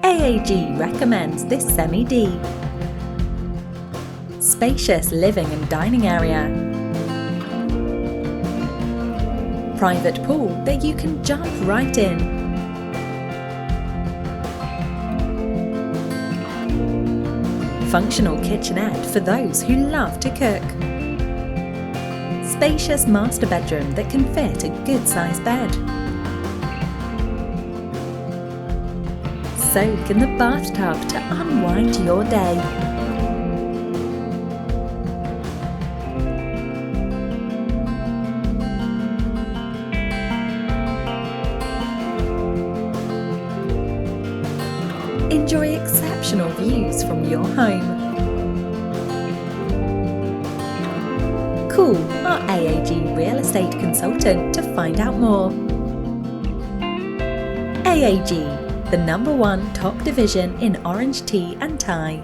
AAG recommends this Semi-D. Spacious living and dining area. Private pool that you can jump right in. Functional kitchenette for those who love to cook. Spacious master bedroom that can fit a good-sized bed. Soak in the bathtub to unwind your day. Enjoy exceptional views from your home. Call our AAG real estate consultant to find out more. AAG, the #1 top division in orange tea and tie.